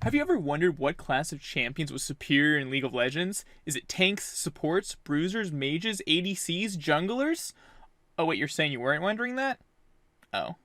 Have you ever wondered what class of champions was superior in League of Legends? Is it tanks, supports, bruisers, mages, ADCs, junglers? Oh wait, you're saying you weren't wondering that? Oh.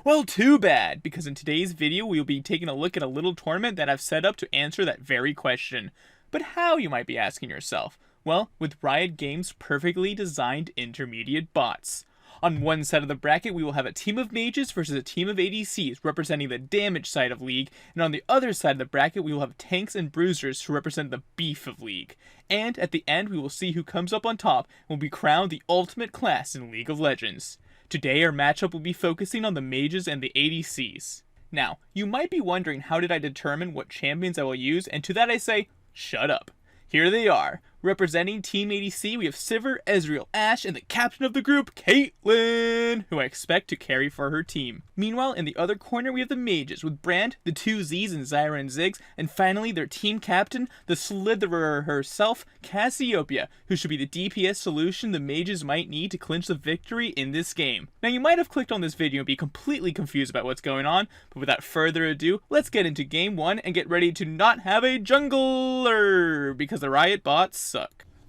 Well, too bad, because in today's video we will be taking a look at a little tournament that I've set up to answer that very question. But how, you might be asking yourself? Well, with Riot Games' perfectly designed intermediate bots. On one side of the bracket, we will have a team of mages versus a team of ADCs representing the damage side of League, and on the other side of the bracket, we will have tanks and bruisers to represent the beef of League. And at the end, we will see who comes up on top and will be crowned the ultimate class in League of Legends. Today, our matchup will be focusing on the mages and the ADCs. Now, you might be wondering how did I determine what champions I will use, and to that I say, shut up. Here they are. Representing Team ADC, we have Sivir, Ezereal, Ashe, and the captain of the group, Caitlyn, who I expect to carry for her team. Meanwhile, in the other corner, we have the mages, with Brand, the two Z's and Zyra and Ziggs, and finally their team captain, the Slitherer herself, Cassiopia, who should be the DPS solution the mages might need to clinch the victory in this game. Now, you might have clicked on this video and be completely confused about what's going on, but without further ado, let's get into game 1 and get ready to not have a jungler, because the Riot bots suck.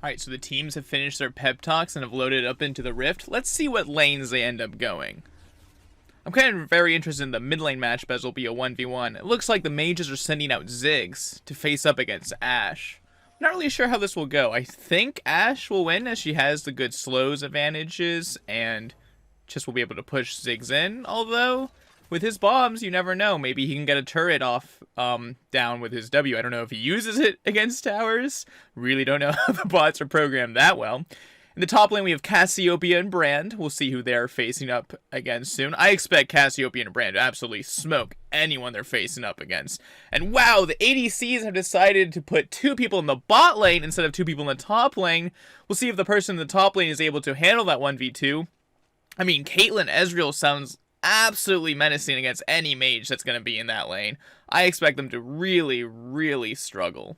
Alright, so the teams have finished their pep talks and have loaded up into the Rift. Let's see what lanes they end up going. I'm kind of very interested in the mid lane match, but it'll be a 1v1. It looks like the mages are sending out Ziggs to face up against Ashe. I'm not really sure how this will go. I think Ashe will win as she has the good slows advantages and just will be able to push Ziggs in, although with his bombs, you never know. Maybe he can get a turret off down with his W. I don't know if he uses it against towers. Really don't know how the bots are programmed that well. In the top lane, we have Cassiopia and Brand. We'll see who they're facing up against soon. I expect Cassiopia and Brand to absolutely smoke anyone they're facing up against. And wow, the ADCs have decided to put 2 people in the bot lane instead of 2 people in the top lane. We'll see if the person in the top lane is able to handle that 1v2. I mean, Caitlyn Ezereal sounds absolutely menacing against any mage that's going to be in that lane. I expect them to really, really struggle.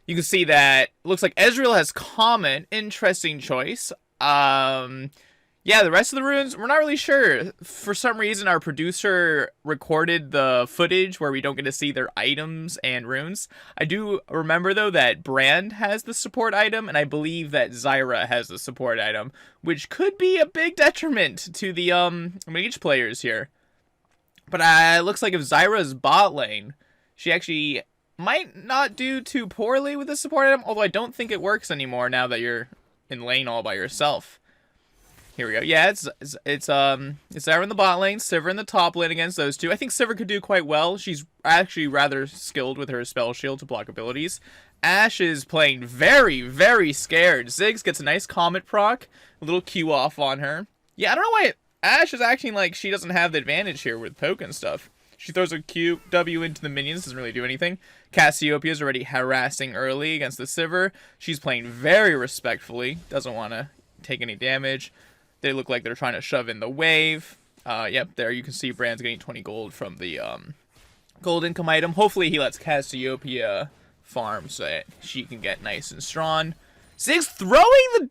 You can see that it looks like Ezreal has Comet. Interesting choice. Yeah, the rest of the runes, we're not really sure. For some reason, our producer recorded the footage where we don't get to see their items and runes. I do remember, though, that Brand has the support item, and I believe that Zyra has the support item, which could be a big detriment to the mage players here. But it looks like if Zyra's bot lane, she actually might not do too poorly with the support item, although I don't think it works anymore now that you're in lane all by yourself. Here we go. Yeah, it's Zyra in the bot lane, Sivir in the top lane against those two. I think Sivir could do quite well. She's actually rather skilled with her spell shield to block abilities. Ashe is playing very, very scared. Ziggs gets a nice Comet proc, a little Q off on her. Yeah, I don't know why Ashe is acting like she doesn't have the advantage here with poke and stuff. She throws a W into the minions, doesn't really do anything. Cassiopia is already harassing early against the Sivir. She's playing very respectfully, doesn't want to take any damage. They look like they're trying to shove in the wave. Yep, there you can see Brand's getting 20 gold from the gold income item. Hopefully he lets Cassiopia farm so that she can get nice and strong. Ziggs throwing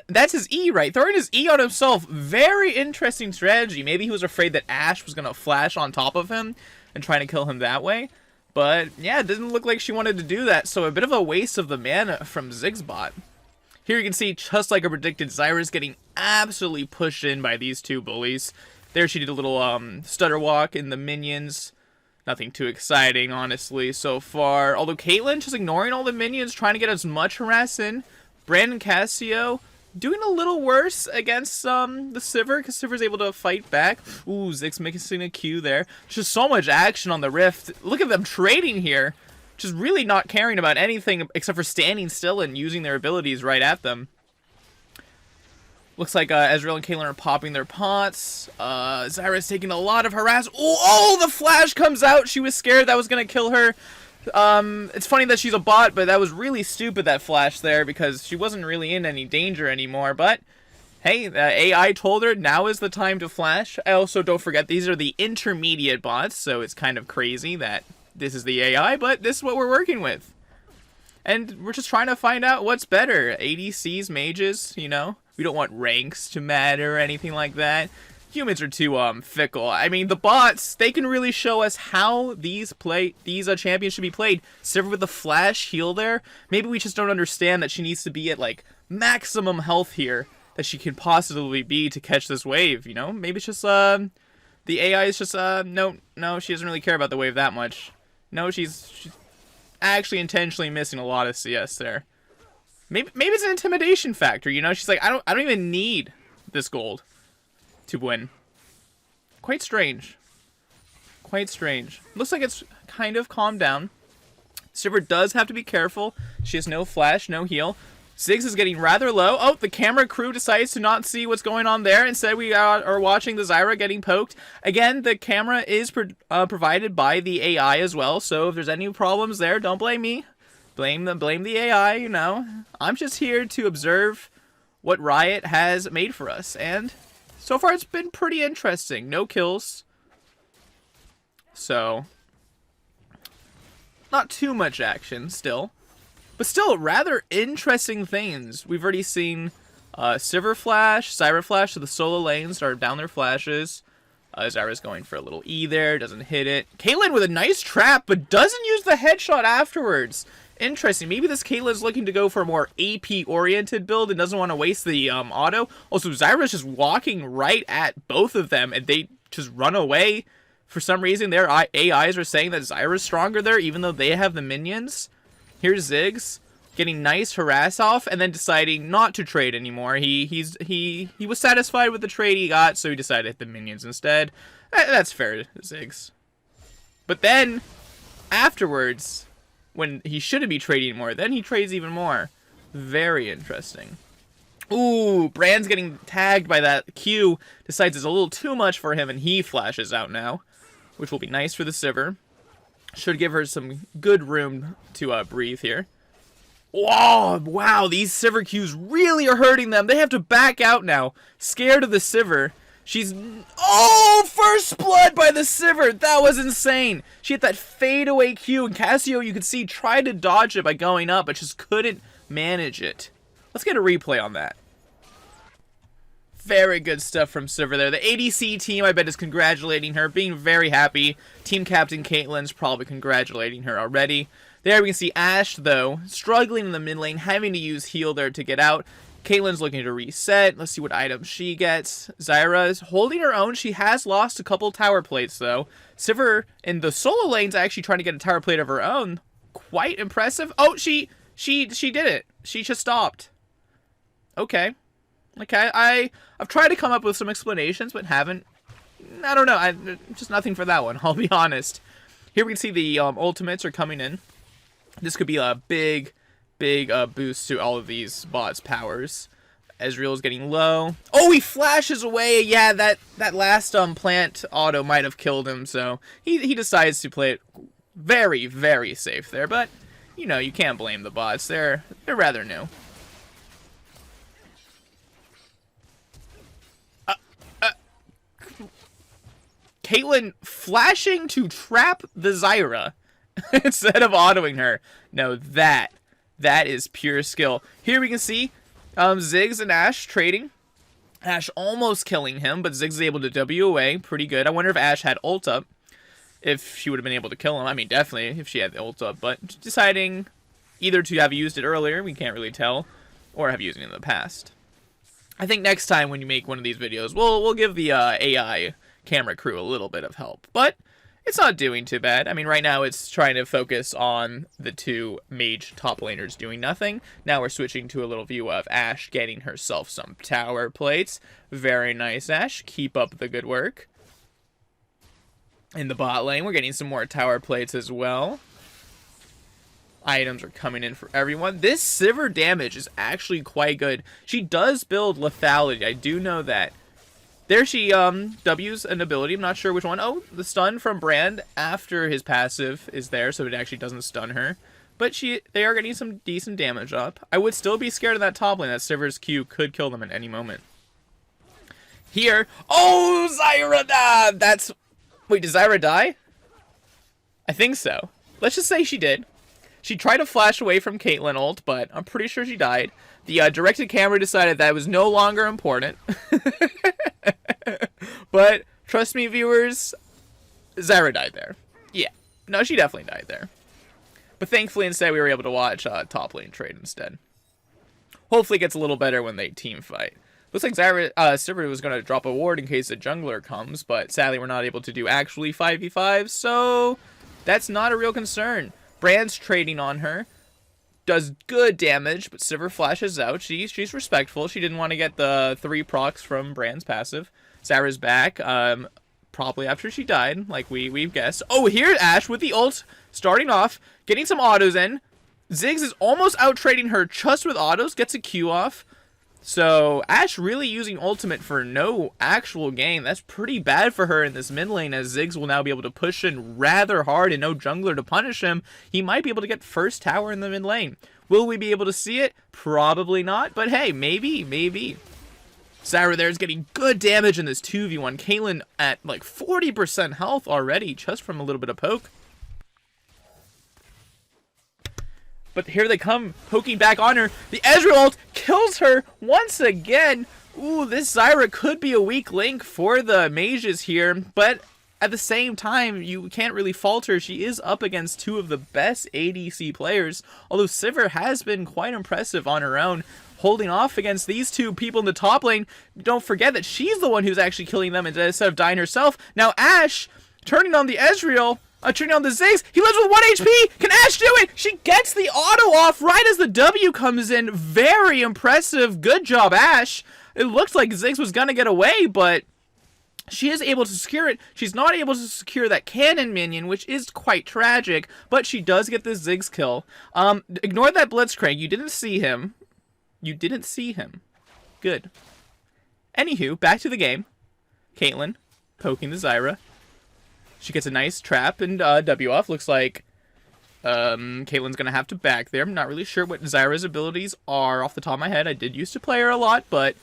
that's his E, right? Throwing his E on himself. Very interesting strategy. Maybe he was afraid that Ashe was going to flash on top of him and trying to kill him that way. But yeah, it didn't look like she wanted to do that. So a bit of a waste of the mana from Ziggs bot. Here you can see, just like I predicted, Zyra's getting absolutely pushed in by these two bullies. There she did a little stutter walk in the minions. Nothing too exciting, honestly, so far. Although Caitlyn just ignoring all the minions, trying to get as much harass in. Brandon Cassio doing a little worse against the Sivir, because Sivir's able to fight back. Ooh, Ziggs mixing a Q there. Just so much action on the Rift. Look at them trading here. Just really not caring about anything except for standing still and using their abilities right at them. Looks like Ezreal and Caitlyn are popping their pots. Zyra's taking a lot of harass. Oh, the flash comes out. She was scared that was going to kill her. It's funny that she's a bot, but that was really stupid, that flash there, because she wasn't really in any danger anymore. But hey, AI told her now is the time to flash. I also don't forget these are the intermediate bots, so it's kind of crazy that this is the AI, but this is what we're working with. And we're just trying to find out what's better. ADCs, mages, you know? We don't want ranks to matter or anything like that. Humans are too fickle. I mean, the bots, they can really show us how these champions should be played. Sivir with the flash heal there. Maybe we just don't understand that she needs to be at like maximum health here that she can possibly be to catch this wave, you know? Maybe it's just the AI is just no, she doesn't really care about the wave that much. No, she's actually intentionally missing a lot of CS there. Maybe it's an intimidation factor, you know? She's like, I don't even need this gold to win. Quite strange. Quite strange. Looks like it's kind of calmed down. Sivir does have to be careful. She has no flash, no heal. Ziggs is getting rather low. Oh, the camera crew decides to not see what's going on there. Instead, we are watching the Zyra getting poked. Again, the camera is provided by the AI as well. So if there's any problems there, don't blame me. Blame the AI, you know. I'm just here to observe what Riot has made for us. And so far, it's been pretty interesting. No kills. So, not too much action still. But still, rather interesting things. We've already seen Sivir flash, Zyra flash, so the solo lanes start down their flashes. Zyra's going for a little E there, doesn't hit it. Caitlyn with a nice trap, but doesn't use the headshot afterwards. Interesting. Maybe this Caitlyn's looking to go for a more AP-oriented build and doesn't want to waste the auto. Also, Zyra's just walking right at both of them, and they just run away. For some reason, their AIs are saying that Zyra's stronger there, even though they have the minions. Here's Ziggs getting nice harass off, and then deciding not to trade anymore. He was satisfied with the trade he got, so he decided to hit the minions instead. That's fair, Ziggs. But then, afterwards, when he shouldn't be trading more, then he trades even more. Very interesting. Ooh, Brand's getting tagged by that Q. Decides it's a little too much for him, and he flashes out now, which will be nice for the Sivir. Should give her some good room to breathe here. Whoa, wow, these Sivir Qs really are hurting them. They have to back out now, scared of the Sivir. She's... Oh, first blood by the Sivir. That was insane. She hit that fadeaway Q, and Cassio, you could see, tried to dodge it by going up, but just couldn't manage it. Let's get a replay on that. Very good stuff from Sivir there. The ADC team, I bet, is congratulating her, being very happy. Team captain Caitlyn's probably congratulating her already. There we can see Ashe, though, struggling in the mid lane, having to use heal there to get out. Caitlyn's looking to reset. Let's see what items she gets. Zyra is holding her own. She has lost a couple tower plates, though. Sivir in the solo lane's actually trying to get a tower plate of her own. Quite impressive. Oh, she did it. She just stopped. Okay. Okay, I've tried to come up with some explanations, but haven't. I don't know. Just nothing for that one, I'll be honest. Here we can see the ultimates are coming in. This could be a big boost to all of these bots' powers. Ezereal is getting low. Oh, he flashes away. Yeah, that last plant auto might have killed him, so he decides to play it very, very safe there. But, you know, you can't blame the bots. They're rather new. Caitlyn flashing to trap the Zyra instead of autoing her. No, that is pure skill. Here we can see Ziggs and Ashe trading. Ashe almost killing him, but Ziggs is able to W away. Pretty good. I wonder if Ashe had ult up, if she would have been able to kill him. I mean, definitely if she had the ult up, but deciding either to have used it earlier, we can't really tell, or have used it in the past. I think next time when you make one of these videos, we'll give the AI camera crew a little bit of help, but it's not doing too bad. I mean, right now it's trying to focus on the two mage top laners doing nothing. Now we're switching to a little view of Ashe getting herself some tower plates. Very nice, Ashe. Keep up the good work. In the bot lane, we're getting some more tower plates as well. Items are coming in for everyone. This Sivir damage is actually quite good. She does build lethality. I do know that. There she W's an ability. I'm not sure which one. Oh, the stun from Brand after his passive is there, so it actually doesn't stun her. But they are getting some decent damage up. I would still be scared of that top lane. That Sivir's Q could kill them at any moment. Here. Oh, Zyra! Wait, did Zyra die? I think so. Let's just say she did. She tried to flash away from Caitlyn ult, but I'm pretty sure she died. The directed camera decided that it was no longer important. But trust me, viewers, Zyra died there. Yeah. No, she definitely died there. But thankfully, instead, we were able to watch top lane trade instead. Hopefully, it gets a little better when they team fight. Looks like Sivir was going to drop a ward in case a jungler comes, but sadly, we're not able to do actually 5v5, so that's not a real concern. Brand's trading on her. Does good damage, but Sivir flashes out. She's respectful. She didn't want to get the 3 procs from Brand's passive. Zyra's back. Probably after she died, like we've guessed. Oh, here's Ashe with the ult, starting off, getting some autos in. Ziggs is almost out trading her just with autos, gets a Q off. So Ashe really using ultimate for no actual gain. That's pretty bad for her in this mid lane, as Ziggs will now be able to push in rather hard and no jungler to punish him. He might be able to get first tower in the mid lane. Will we be able to see it? Probably not, but hey, maybe. Zyra there is getting good damage in this 2v1. Caitlyn at like 40% health already, just from a little bit of poke. But here they come, poking back on her. The Ezereal ult kills her once again. Ooh, this Zyra could be a weak link for the mages here, but at the same time, you can't really fault her. She is up against 2 of the best ADC players, although Sivir has been quite impressive on her own, holding off against these 2 people in the top lane. Don't forget that she's the one who's actually killing them instead of dying herself. Now Ashe, turning on the Ezereal, turning on the Ziggs. He lives with 1 HP. Can Ashe do it? She gets the auto off right as the W comes in. Very impressive. Good job, Ashe. It looks like Ziggs was going to get away, but she is able to secure it. She's not able to secure that cannon minion, which is quite tragic, but she does get the Ziggs kill. Ignore that Blitzcrank. You didn't see him. Good. Anywho, back to the game. Caitlyn poking the Zyra. She gets a nice trap and W off. Looks like Caitlyn's going to have to back there. I'm not really sure what Zyra's abilities are off the top of my head. I did used to play her a lot, but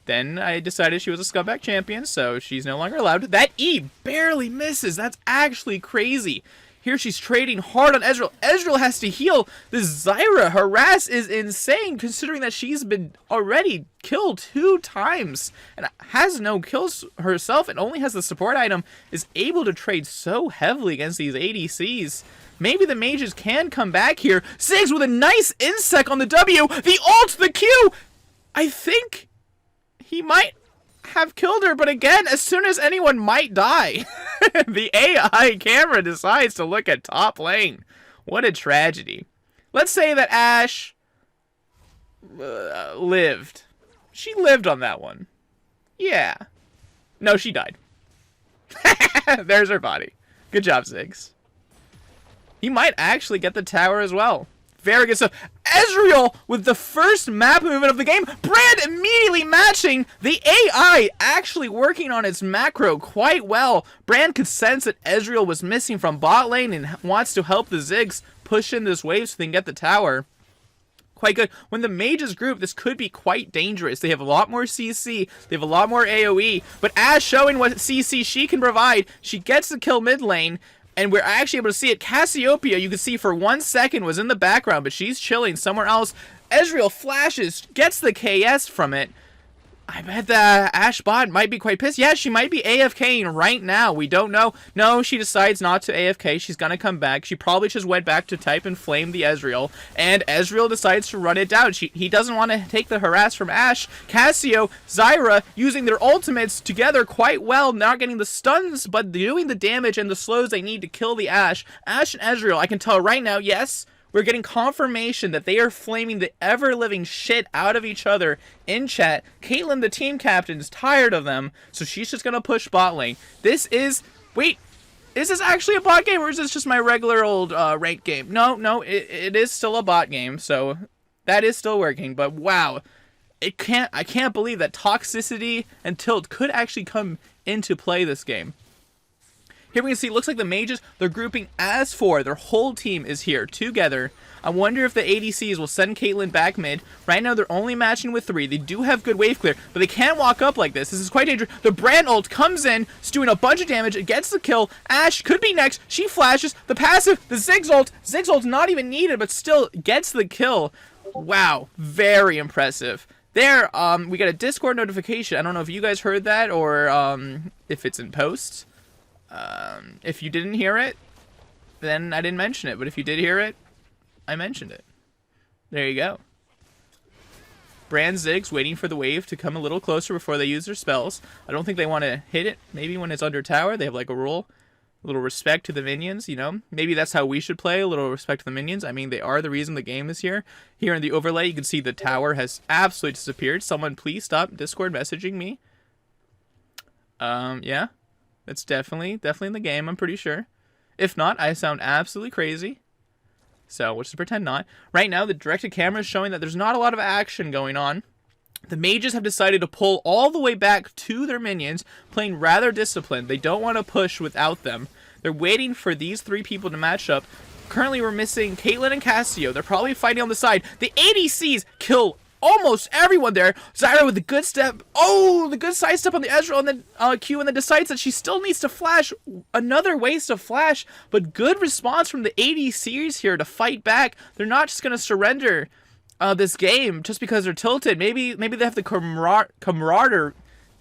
then I decided she was a scumbag champion, so she's no longer allowed. That E barely misses. That's actually crazy. Here she's trading hard on Ezereal. Ezereal has to heal. This Zyra harass is insane, considering that she's been already killed 2 times and has no kills herself and only has the support item, is able to trade so heavily against these ADCs. Maybe the mages can come back here. Ziggs with a nice insect on the W. The ult, the Q. I think he might have killed her, but again, as soon as anyone might die, the AI camera decides to look at top lane. What a tragedy. Let's say that Ashe lived. She lived on that one. Yeah. No, she died. There's her body. Good job, Ziggs. He might actually get the tower as well. Very good stuff. Ezereal with the first map movement of the game. Brand immediately matching. The AI actually working on its macro quite well. Brand could sense that Ezereal was missing from bot lane and wants to help the Ziggs push in this wave so they can get the tower. Quite good. When the mages group, this could be quite dangerous. They have a lot more CC. They have a lot more AoE. But Ashe showing what CC she can provide. She gets the kill mid lane. And we're actually able to see it. Cassiopia, you can see for 1 second, was in the background, but she's chilling somewhere else. Ezereal flashes, gets the KS from it. I bet the Ashe bot might be quite pissed. Yeah, she might be AFKing right now. We don't know. No, she decides not to AFK. She's going to come back. She probably just went back to type and flame the Ezereal. And Ezereal decides to run it down. He doesn't want to take the harass from Ashe. Cassio, Zyra using their ultimates together quite well. Not getting the stuns, but doing the damage and the slows they need to kill the Ashe. Ashe and Ezereal, I can tell right now, yes, we're getting confirmation that they are flaming the ever-living shit out of each other in chat. Caitlyn, the team captain, is tired of them, so she's just going to push bot lane. This is... Wait, is this actually a bot game, or is this just my regular old ranked game? No, it is still a bot game, so that is still working. But wow, I can't believe that toxicity and tilt could actually come into play this game. Here we can see, it looks like the mages, they're grouping as 4. Their whole team is here together. I wonder if the ADCs will send Caitlyn back mid. Right now, they're only matching with 3. They do have good wave clear, but they can't walk up like this. This is quite dangerous. The Brand ult comes in, it's doing a bunch of damage. It gets the kill. Ashe could be next. She flashes. The passive, the Ziggs ult. Ziggs ult's not even needed, but still gets the kill. Wow, very impressive. There, we got a Discord notification. I don't know if you guys heard that or if it's in post. If you didn't hear it, then I didn't mention it. But if you did hear it, I mentioned it. There you go. Brand Ziggs waiting for the wave to come a little closer before they use their spells. I don't think they want to hit it. Maybe when it's under tower, they have like a rule. A little respect to the minions, you know? Maybe that's how we should play, a little respect to the minions. I mean, they are the reason the game is here. Here in the overlay, you can see the tower has absolutely disappeared. Someone please stop Discord messaging me. Yeah. That's definitely in the game, I'm pretty sure. If not, I sound absolutely crazy. So, we'll just pretend not. Right now, the directed camera is showing that there's not a lot of action going on. The mages have decided to pull all the way back to their minions, playing rather disciplined. They don't want to push without them. They're waiting for these three people to match up. Currently, we're missing Caitlyn and Cassio. They're probably fighting on the side. The ADCs kill almost everyone there. Zyra with the good step. Oh, the good side step on the Ezereal and then Q, and then decides that she still needs to flash. Another waste of flash, but good response from the ADCs here to fight back. They're not just going to surrender this game just because they're tilted. Maybe they have the camaraderie.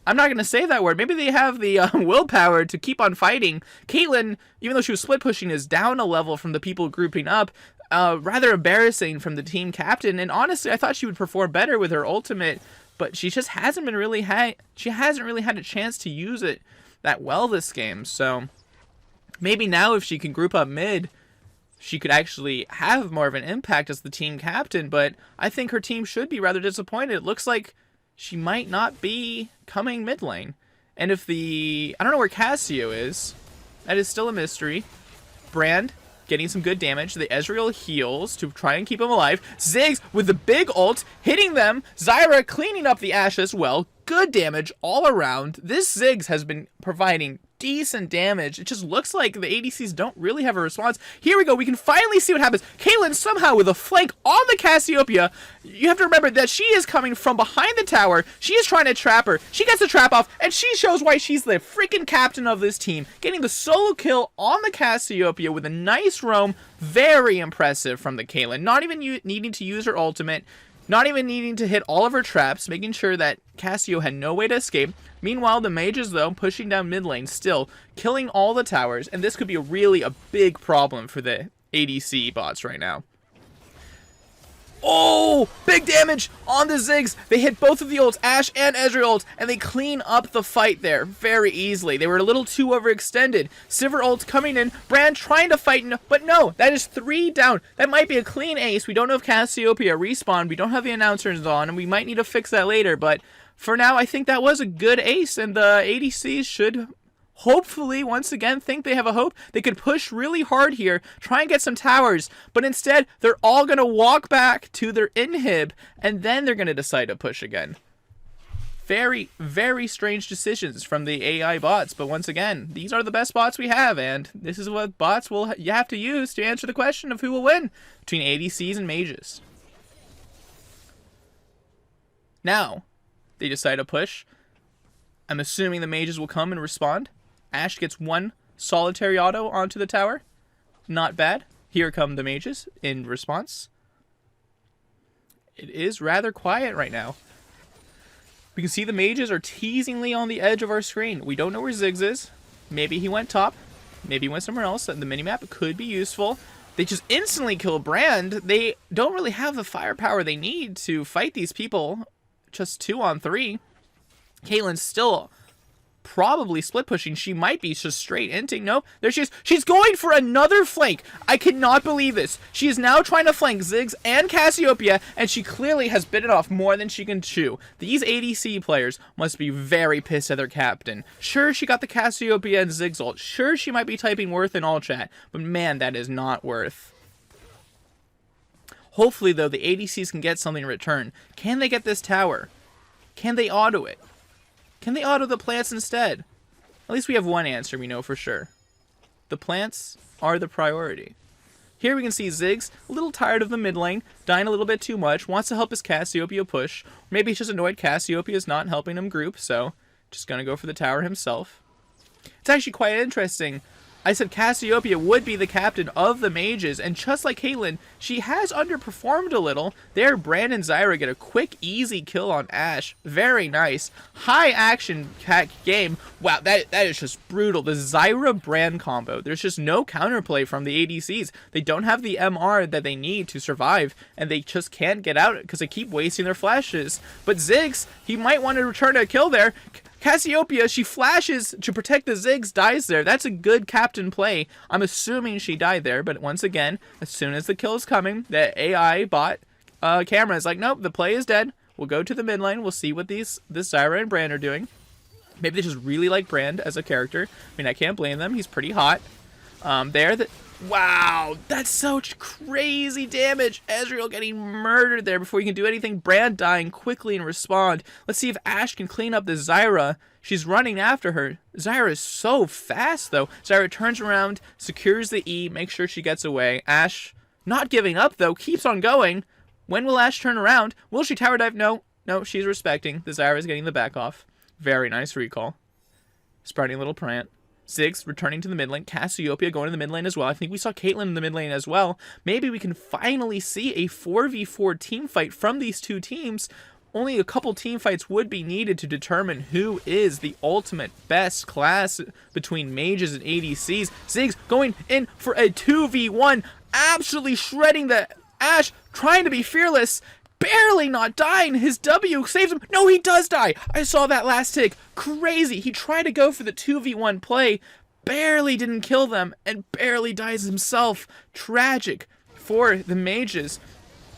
I'm not going to say that word. Maybe they have the willpower to keep on fighting. Caitlyn, even though she was split pushing, is down a level from the people grouping up. Rather embarrassing from the team captain. And honestly, I thought she would perform better with her ultimate, but she just hasn't really had a chance to use it that well this game. So maybe now if she can group up mid, she could actually have more of an impact as the team captain, but I think her team should be rather disappointed. It looks like she might not be coming mid lane. And if I don't know where Cassio is. That is still a mystery. Brand getting some good damage. The Ezereal heals to try and keep him alive. Ziggs with the big ult, hitting them. Zyra cleaning up the Ashe as well. Good damage all around. This Ziggs has been providing decent damage. It just looks like the ADCs don't really have a response. Here we go. We can finally see what happens. Caitlyn somehow with a flank on the Cassiopia. You have to remember that she is coming from behind the tower. She is trying to trap her. She gets the trap off, and she shows why she's the freaking captain of this team. Getting the solo kill on the Cassiopia with a nice roam. Very impressive from the Caitlyn. Not even needing to use her ultimate. Not even needing to hit all of her traps, making sure that Cassio had no way to escape. Meanwhile, the mages, though, pushing down mid lane, still killing all the towers, and this could be really a big problem for the ADC bots right now. Oh, big damage on the Ziggs. They hit both of the ults, Ashe and Ezereal ults, and they clean up the fight there very easily. They were a little too overextended. Sivir ult coming in, Brand trying to fight, but no, that is 3 down. That might be a clean ace. We don't know if Cassiopia respawned. We don't have the announcers on, and we might need to fix that later, but for now, I think that was a good ace, and the ADCs should hopefully, once again, think they have a hope. They could push really hard here, try and get some towers, but instead, they're all going to walk back to their inhib, and then they're going to decide to push again. Very, very strange decisions from the AI bots, but once again, these are the best bots we have, and this is what bots you have to use to answer the question of who will win between ADCs and mages. Now, they decide to push. I'm assuming the mages will come and respond. Ashe gets 1 solitary auto onto the tower. Not bad. Here come the mages in response. It is rather quiet right now. We can see the mages are teasingly on the edge of our screen. We don't know where Ziggs is. Maybe he went top. Maybe he went somewhere else. The minimap could be useful. They just instantly kill Brand. They don't really have the firepower they need to fight these people. Just 2 on 3. Caitlyn's still probably split pushing. She might be just straight inting. No, there she is. She's going for another flank. I cannot believe this. She is now trying to flank Ziggs and Cassiopia, and she clearly has bitten off more than she can chew. These ADC players must be very pissed at their captain. Sure, she got the Cassiopia and Ziggs ult. Sure, she might be typing worth in all chat, but man, that is not worth. Hopefully, though, the ADCs can get something in return. Can they get this tower? Can they auto it? Can they auto the plants instead? At least we have one answer we know for sure. The plants are the priority. Here we can see Ziggs, a little tired of the mid lane, dying a little bit too much, wants to help his Cassiopia push. Maybe he's just annoyed Cassiopia is not helping him group, so just gonna go for the tower himself. It's actually quite interesting. I said Cassiopia would be the captain of the mages, and just like Caitlyn, she has underperformed a little. There, Brand and Zyra get a quick, easy kill on Ashe. Very nice. High action game. Wow, that is just brutal. The Zyra-Brand combo. There's just no counterplay from the ADCs. They don't have the MR that they need to survive, and they just can't get out because they keep wasting their flashes. But Ziggs, he might want to return a kill there. Cassiopia, she flashes to protect the Ziggs, dies there. That's a good captain play. I'm assuming she died there, but once again, as soon as the kill is coming, the AI bot camera is like, nope, the play is dead. We'll go to the mid lane. We'll see what this Zyra and Brand are doing. Maybe they just really like Brand as a character. I mean, I can't blame them. He's pretty hot. Wow, that's such crazy damage. Ezereal getting murdered there before he can do anything. Brand dying quickly and respond. Let's see if Ashe can clean up the Zyra. She's running after her. Zyra is so fast, though. Zyra turns around, secures the E, makes sure she gets away. Ashe, not giving up, though, keeps on going. When will Ashe turn around? Will she tower dive? No, she's respecting. The Zyra is getting the back off. Very nice recall. Sprouting a little prant. Ziggs returning to the mid lane. Cassiopia going to the mid lane as well. I think we saw Caitlyn in the mid lane as well. Maybe we can finally see a 4v4 team fight from these two teams. Only a couple team fights would be needed to determine who is the ultimate best class between mages and ADCs. Ziggs going in for a 2v1. Absolutely shredding the Ashe. Trying to be fearless. Barely not dying. His W saves him. No, he does die. I saw that last tick. Crazy. He tried to go for the 2v1 play. Barely didn't kill them and barely dies himself. Tragic for the mages.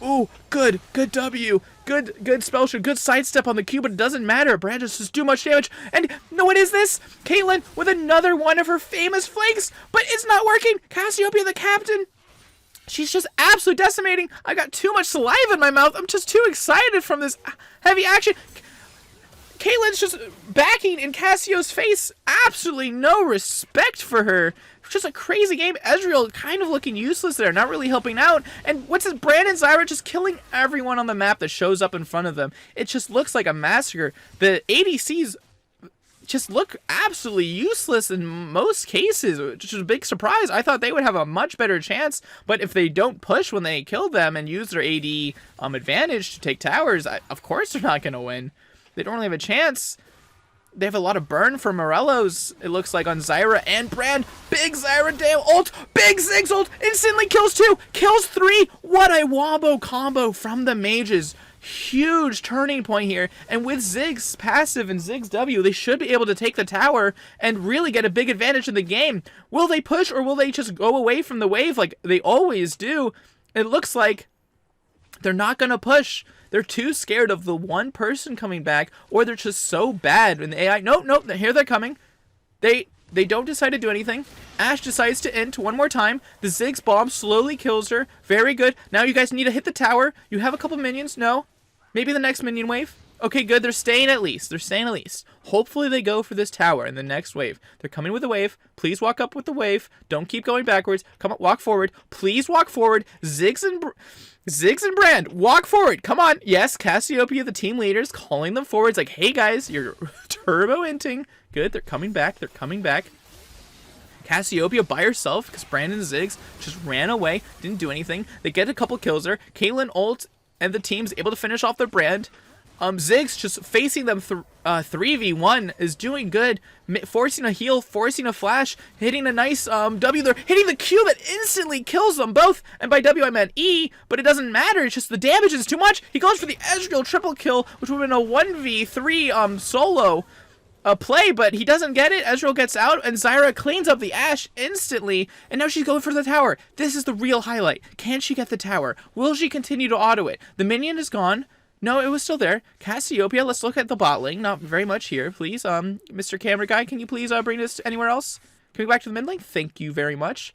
Ooh, good W. Good spell shot. Good sidestep on the Q, but it doesn't matter. Brand just does too much damage. And no, what is this? Caitlyn with another one of her famous flanks, but it's not working. Cassiopia, the captain. She's just absolutely decimating. I got too much saliva in my mouth. I'm just too excited from this heavy action. Caitlyn's just backing in Cassio's face. Absolutely no respect for her. Just a crazy game. Ezereal kind of looking useless there, not really helping out. And what's this? Brand and Zyra just killing everyone on the map that shows up in front of them. It just looks like a massacre. The ADCs just look absolutely useless in most cases, which is a big surprise. I thought they would have a much better chance, but if they don't push when they kill them and use their AD advantage to take towers, of course they're not going to win. They don't really have a chance. They have a lot of burn for Morello's, it looks like, on Zyra and Brand. Big Zyra damn ult, big Ziggs ult, instantly kills 2, kills 3. What a wombo combo from the mages. Huge turning point here, and with Ziggs passive and Ziggs W, they should be able to take the tower and really get a big advantage in the game. Will they push, or will they just go away from the wave like they always do? It looks like they're not gonna push. They're too scared of the one person coming back, or they're just so bad in the AI. Nope, here they're coming. They don't decide to do anything. Ashe decides to int one more time. The Ziggs bomb slowly kills her. Very good. Now you guys need to hit the tower. You have a couple minions. No. Maybe the next minion wave. Okay, good. They're staying at least. Hopefully they go for this tower in the next wave. They're coming with a wave. Please walk up with the wave. Don't keep going backwards. Come on, walk forward. Please walk forward. Ziggs and Brand, walk forward. Come on. Yes, Cassiopia, the team leaders, calling them forward. It's like, hey guys, you're turbo-inting. Good, they're coming back. Cassiopia by herself, because Brand and Ziggs just ran away, didn't do anything. They get a couple kills there. Caitlyn ult, and the team's able to finish off their Brand. Ziggs just facing them 3v1 is doing good, forcing a heal, forcing a flash, hitting a nice W there, hitting the Q that instantly kills them both, and by W I meant E, but it doesn't matter, it's just the damage is too much. He goes for the Ezreal triple kill, which would have been a 1v3 solo play, but he doesn't get it. Ezreal gets out, and Zyra cleans up the Ashe instantly, and now she's going for the tower. This is the real highlight. Can she get the tower? Will she continue to auto it? The minion is gone. No, it was still there. Cassiopia, let's look at the bot lane. Not very much here, please. Mr. Camera Guy, can you please bring this anywhere else? Can we go back to the mid lane? Thank you very much.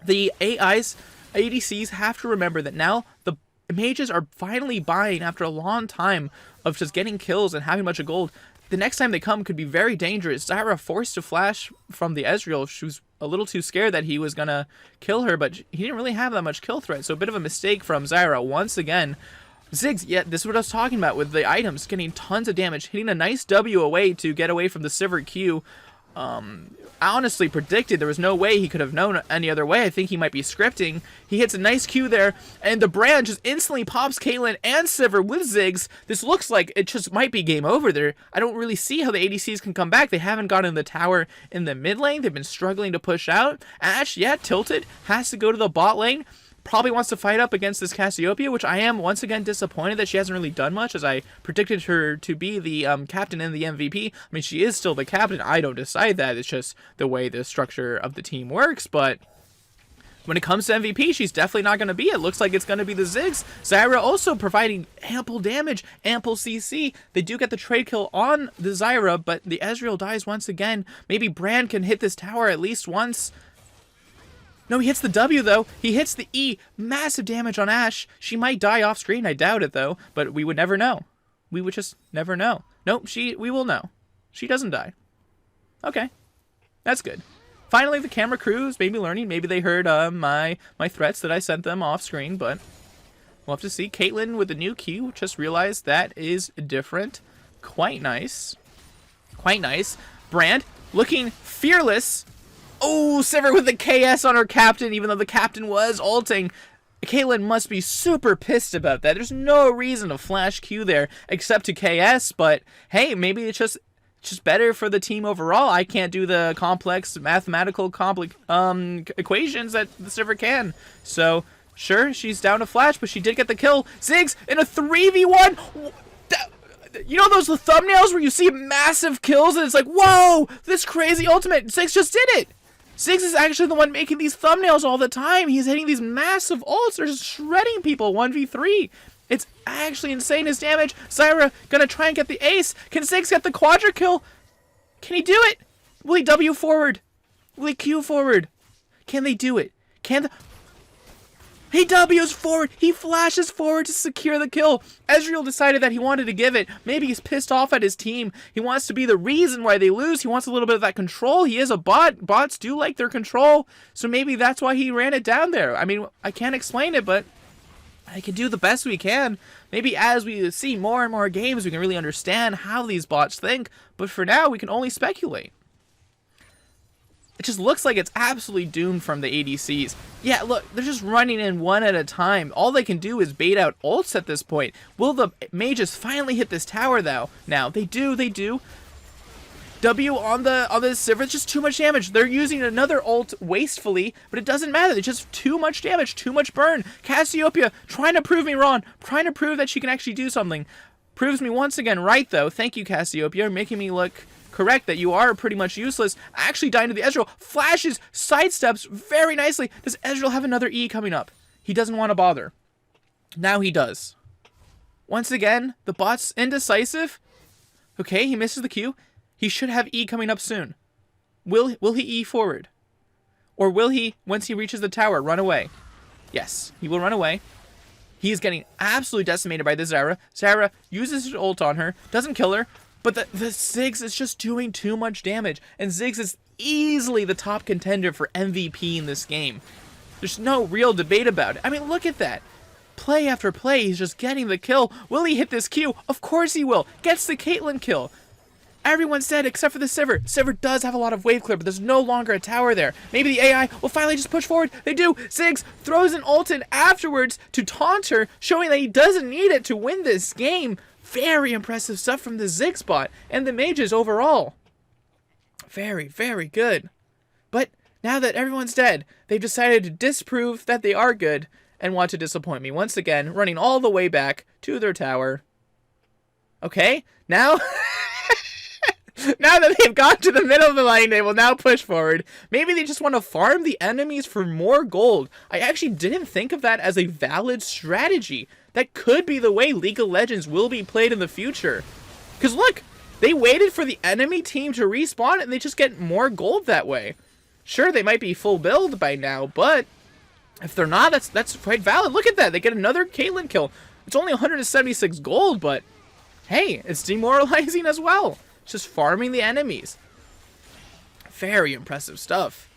The ADCs have to remember that now the mages are finally buying after a long time of just getting kills and having a bunch of gold. The next time they come could be very dangerous. Zyra forced to flash from the Ezreal. She was a little too scared that he was going to kill her, but he didn't really have that much kill threat, so a bit of a mistake from Zyra once again. Ziggs, yeah, this is what I was talking about with the items, getting tons of damage, hitting a nice W away to get away from the Sivir Q. honestly predicted. There was no way he could have known any other way. I think he might be scripting. He hits a nice Q there, and the brand just instantly pops Caitlyn and Sivir with Ziggs. This looks like it just might be game over there. I don't really see how the ADCs can come back. They haven't gotten the tower in the mid lane. They've been struggling to push out. Ashe, yeah, tilted, has to go to the bot lane. Probably wants to fight up against this Cassiopia, which I am once again disappointed that she hasn't really done much, as I predicted her to be the captain and the MVP. I mean, she is still the captain. I don't decide that. It's just the way the structure of the team works, but when it comes to MVP, she's definitely not going to be. It looks like it's going to be the Ziggs. Zyra also providing ample damage, ample CC. They do get the trade kill on the Zyra, but the Ezereal dies once again. Maybe Brand can hit this tower at least once. No, he hits the W, though. He hits the E. Massive damage on Ashe. She might die off screen. I doubt it, though. But we would never know. We would just never know. Nope, we will know. She doesn't die. Okay. That's good. Finally, the camera crews maybe learning. Maybe they heard my threats that I sent them off screen, but we'll have to see. Caitlyn with the new Q. Just realized that is different. Quite nice. Quite nice. Brand looking fearless. Oh, Sivir with the KS on her captain, even though the captain was ulting. Caitlyn must be super pissed about that. There's no reason to flash Q there except to KS, but hey, maybe it's just better for the team overall. I can't do the complex mathematical equations that the Sivir can. So, sure, she's down to flash, but she did get the kill. Ziggs in a 3v1. You know those thumbnails where you see massive kills and it's like, whoa, this crazy ultimate. Ziggs just did it. Ziggs is actually the one making these thumbnails all the time. He's hitting these massive ults. They're just shredding people 1v3. It's actually insane, his damage. Zyra gonna try and get the ace. Can Ziggs get the quadra kill? Can he do it? Will he W forward? Will he Q forward? Can they do it? He W's forward. He flashes forward to secure the kill. Ezereal decided that he wanted to give it. Maybe he's pissed off at his team. He wants to be the reason why they lose. He wants a little bit of that control. He is a bot. Bots do like their control. So maybe that's why he ran it down there. I mean, I can't explain it, but I can do the best we can. Maybe as we see more and more games, we can really understand how these bots think. But for now, we can only speculate. It just looks like it's absolutely doomed from the ADCs. Yeah, look, they're just running in one at a time. All they can do is bait out ults at this point. Will the mages finally hit this tower, though? Now, they do. W on the Sivir, it's just too much damage. They're using another ult wastefully, but it doesn't matter. It's just too much damage, too much burn. Cassiopia trying to prove me wrong, trying to prove that she can actually do something. Proves me once again right, though. Thank you, Cassiopia. You're making me look correct that you are pretty much useless. Actually dying to the Ezereal. Flashes, sidesteps very nicely. Does Ezereal have another E coming up? He doesn't want to bother. Now he does. Once again, the bot's indecisive. Okay, he misses the Q. He should have E coming up soon. Will he E forward? Or will he, once he reaches the tower, run away? Yes, he will run away. He is getting absolutely decimated by the Zyra. Zyra uses his ult on her, doesn't kill her, but the Ziggs is just doing too much damage. And Ziggs is easily the top contender for MVP in this game. There's no real debate about it. I mean, look at that. Play after play, he's just getting the kill. Will he hit this Q? Of course he will. Gets the Caitlyn kill. Everyone's dead except for the Sivir. Sivir does have a lot of wave clear, but there's no longer a tower there. Maybe the AI will finally just push forward. They do. Ziggs throws an ult in afterwards to taunt her, showing that he doesn't need it to win this game. Very impressive stuff from the Ziggs bot and the mages overall. Very, very good. But now that everyone's dead, they've decided to disprove that they are good and want to disappoint me once again, running all the way back to their tower. Okay, now... Now that they've got to the middle of the lane, they will now push forward. Maybe they just want to farm the enemies for more gold. I actually didn't think of that as a valid strategy. That could be the way League of Legends will be played in the future. Because look, they waited for the enemy team to respawn and they just get more gold that way. Sure, they might be full build by now, but if they're not, that's quite valid. Look at that, they get another Caitlyn kill. It's only 176 gold, but hey, it's demoralizing as well. Just farming the enemies. Very impressive stuff.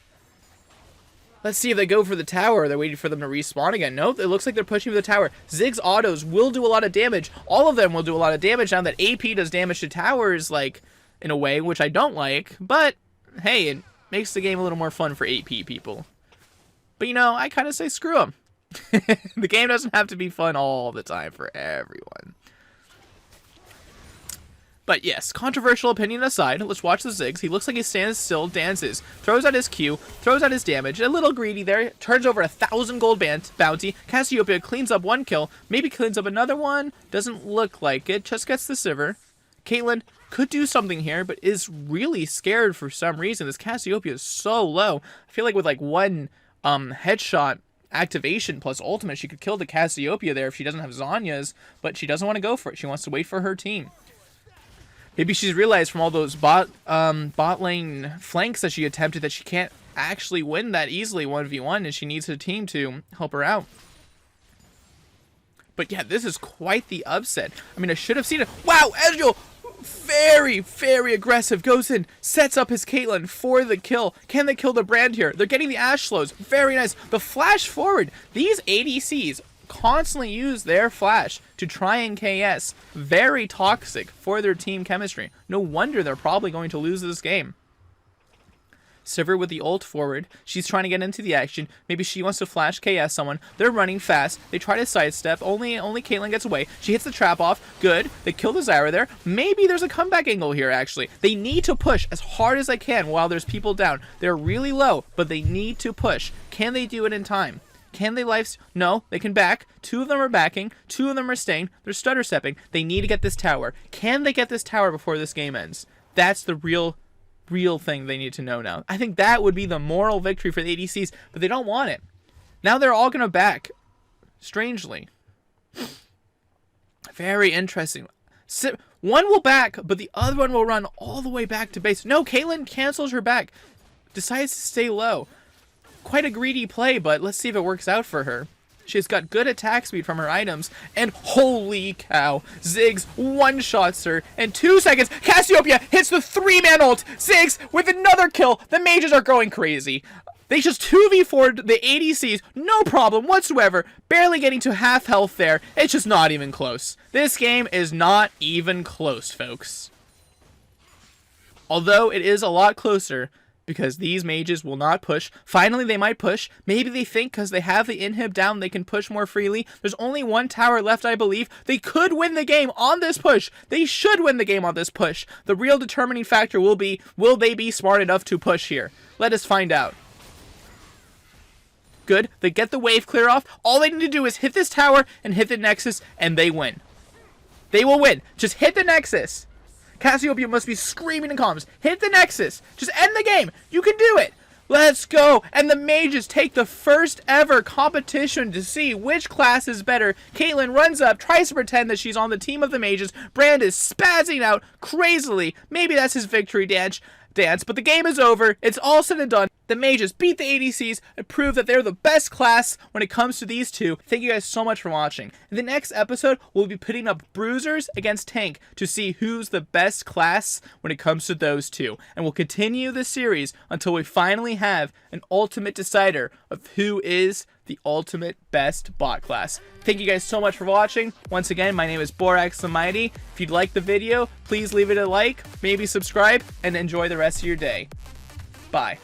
Let's see if they go for the tower. They're waiting for them to respawn again. Nope, it looks like they're pushing for the tower. Ziggs autos will do a lot of damage. All of them will do a lot of damage now that AP does damage to towers, like, in a way, which I don't like. But hey, it makes the game a little more fun for AP people. But, you know, I kind of say screw them. The game doesn't have to be fun all the time for everyone. But yes, controversial opinion aside, let's watch the Ziggs. He looks like he stands still, dances, throws out his Q, throws out his damage, a little greedy there, turns over 1,000 gold bounty. Cassiopia cleans up 1 kill, maybe cleans up another one, doesn't look like it, just gets the Sivir. Caitlyn could do something here, but is really scared for some reason. This Cassiopia is so low. I feel like with like one headshot activation plus ultimate, she could kill the Cassiopia there if she doesn't have Zhonya's, but she doesn't want to go for it. She wants to wait for her team. Maybe she's realized from all those bot lane flanks that she attempted that she can't actually win that easily 1v1, and she needs her team to help her out. But yeah, this is quite the upset. I mean, I should have seen it. Wow, Ezereal, very, very aggressive. Goes in, sets up his Caitlyn for the kill. Can they kill the brand here? They're getting the Ashe slows. Very nice. The flash forward. These ADCs constantly use their flash to try and KS. Very toxic for their team chemistry. No wonder they're probably going to lose this game. Sivir with the ult forward. She's trying to get into the action. Maybe she wants to flash KS someone. They're running fast. They try to sidestep. Only Caitlyn gets away. She hits the trap off. Good. They kill the Zyra there. Maybe there's a comeback angle here, actually. They need to push as hard as they can while there's people down. They're really low, but they need to push. Can they do it in time? Can they No, they can back. 2 of them are backing. 2 of them are staying. They're stutter stepping. They need to get this tower. Can they get this tower before this game ends? That's the real thing they need to know now. I think that would be the moral victory for the ADCs, but they don't want it. Now they're all going to back. Strangely. Very interesting. One will back, but the other one will run all the way back to base. No, Caitlyn cancels her back. Decides to stay low. Quite a greedy play, but let's see if it works out for her. She's got good attack speed from her items, and holy cow, Ziggs one-shots her in 2 seconds. Cassiopia hits the 3-man ult. Ziggs with another kill. The mages are going crazy. They just 2v4'd the ADCs, no problem whatsoever, barely getting to half health there. It's just not even close. This game is not even close, folks. Although it is a lot closer, because these mages will not push. Finally, they might push. Maybe they think because they have the inhib down, they can push more freely. There's only 1 tower left, I believe. They could win the game on this push. They should win the game on this push. The real determining factor will be, will they be smart enough to push here? Let us find out. Good. They get the wave clear off. All they need to do is hit this tower and hit the Nexus, and they win. They will win. Just hit the Nexus. Cassiopia must be screaming in comms. Hit the Nexus. Just end the game. You can do it. Let's go. And the mages take the first ever competition to see which class is better. Caitlyn runs up, tries to pretend that she's on the team of the mages. Brand is spazzing out crazily. Maybe that's his victory dance, but the game is over. It's all said and done. The mages beat the ADCs and prove that they're the best class when it comes to these two. Thank you guys so much for watching. In the next episode, we'll be putting up bruisers against tank to see who's the best class when it comes to those two. And we'll continue the series until we finally have an ultimate decider of who is the ultimate best bot class. Thank you guys so much for watching. Once again, my name is Borax the Mighty. If you'd like the video, please leave it a like, maybe subscribe, and enjoy the rest of your day. Bye.